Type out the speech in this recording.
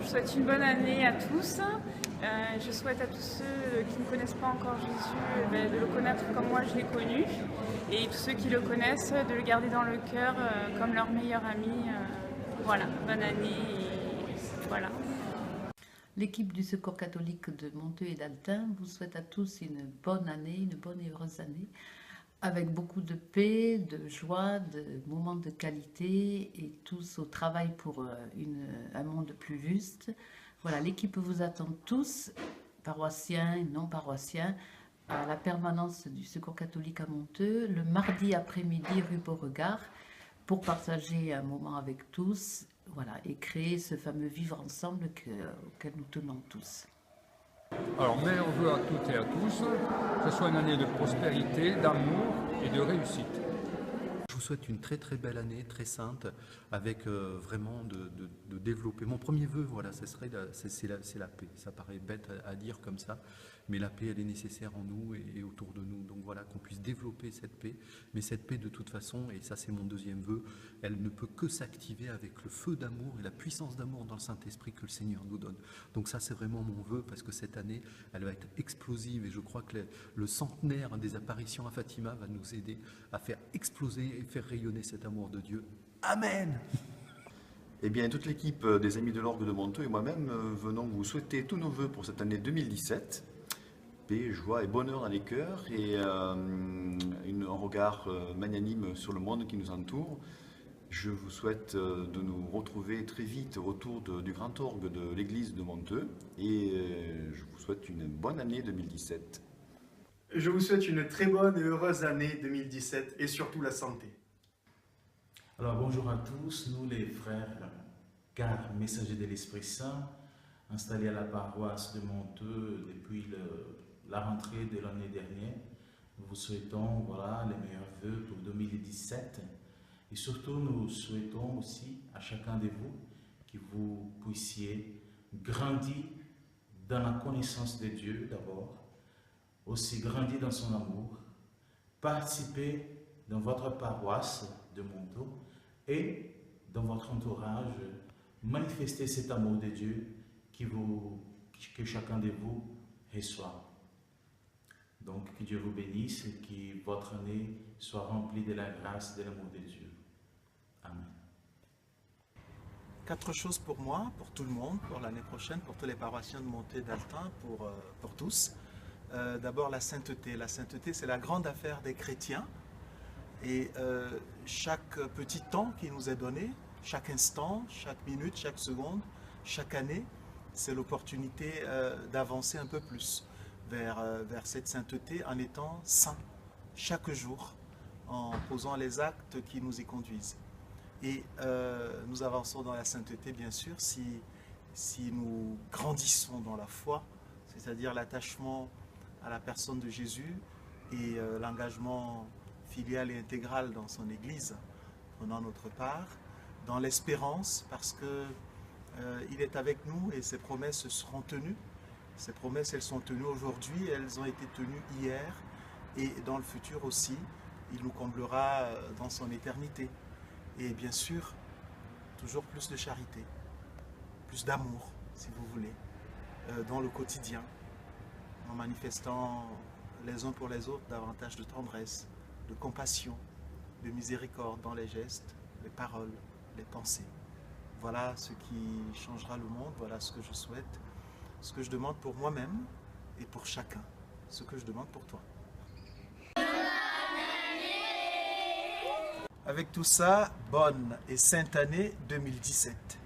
Je souhaite une bonne année à tous. Je souhaite à tous ceux qui ne connaissent pas encore Jésus de le connaître comme moi je l'ai connu. Et tous ceux qui le connaissent, de le garder dans le cœur comme leur meilleur ami. Voilà, bonne année et voilà. L'équipe du Secours catholique de Monteux et d'Altin vous souhaite à tous une bonne année, une bonne et heureuse année, avec beaucoup de paix, de joie, de moments de qualité et tous au travail pour un monde plus juste. Voilà, l'équipe vous attend tous, paroissiens et non paroissiens, à la permanence du Secours catholique à Monteux, le mardi après-midi rue Beauregard, pour partager un moment avec tous, voilà, et créer ce fameux vivre ensemble auquel nous tenons tous. Alors, meilleurs vœux à toutes et à tous, que ce soit une année de prospérité, d'amour et de réussite. Je vous souhaite une très très belle année, très sainte, avec vraiment de développer. Mon premier vœu, voilà, c'est la paix. Ça paraît bête à dire comme ça, mais la paix, elle est nécessaire en nous et autour de nous. Donc voilà, qu'on puisse développer cette paix. Mais cette paix, de toute façon, et ça c'est mon deuxième vœu, elle ne peut que s'activer avec le feu d'amour et la puissance d'amour dans le Saint-Esprit que le Seigneur nous donne. Donc ça, c'est vraiment mon vœu, parce que cette année, elle va être explosive, et je crois que le centenaire des apparitions à Fatima va nous aider à faire exploser et faire rayonner cet amour de Dieu. Amen. Eh bien, toute l'équipe des Amis de l'Orgue de Monteux et moi-même venons vous souhaiter tous nos vœux pour cette année 2017. Paix, joie et bonheur dans les cœurs et un regard magnanime sur le monde qui nous entoure. Je vous souhaite de nous retrouver très vite autour du grand orgue de l'église de Monteux et je vous souhaite une bonne année 2017. Je vous souhaite une très bonne et heureuse année 2017 et surtout la santé. Alors bonjour à tous, nous les frères car messagers de l'Esprit Saint, installés à la paroisse de Monteux depuis la rentrée de l'année dernière. Nous vous souhaitons voilà, les meilleurs vœux pour 2017 et surtout nous souhaitons aussi à chacun de vous que vous puissiez grandir dans la connaissance de Dieu d'abord, aussi grandir dans son amour, participer dans votre paroisse de Monteux et dans votre entourage, manifester cet amour de Dieu que chacun de vous reçoit. Donc, que Dieu vous bénisse et que votre année soit remplie de la grâce et de l'amour de Dieu. Amen. 4 choses pour moi, pour tout le monde, pour l'année prochaine, pour tous les paroissiens de Monteux et d'Altin, pour tous. D'abord la sainteté. La sainteté, c'est la grande affaire des chrétiens. Et chaque petit temps qui nous est donné, chaque instant, chaque minute, chaque seconde, chaque année, c'est l'opportunité d'avancer un peu plus vers cette sainteté en étant saint chaque jour, en posant les actes qui nous y conduisent. Et nous avançons dans la sainteté, bien sûr, si nous grandissons dans la foi, c'est-à-dire l'attachement à la personne de Jésus et l'engagement filial et intégral dans son Église, prenant notre part, dans l'espérance, parce qu'il est avec nous et ses promesses seront tenues. Ces promesses, elles sont tenues aujourd'hui, elles ont été tenues hier, et dans le futur aussi, il nous comblera dans son éternité. Et bien sûr, toujours plus de charité, plus d'amour, si vous voulez, dans le quotidien, en manifestant les uns pour les autres davantage de tendresse, de compassion, de miséricorde dans les gestes, les paroles, les pensées. Voilà ce qui changera le monde, voilà ce que je souhaite, ce que je demande pour moi-même et pour chacun, ce que je demande pour toi. Avec tout ça, bonne et sainte année 2017.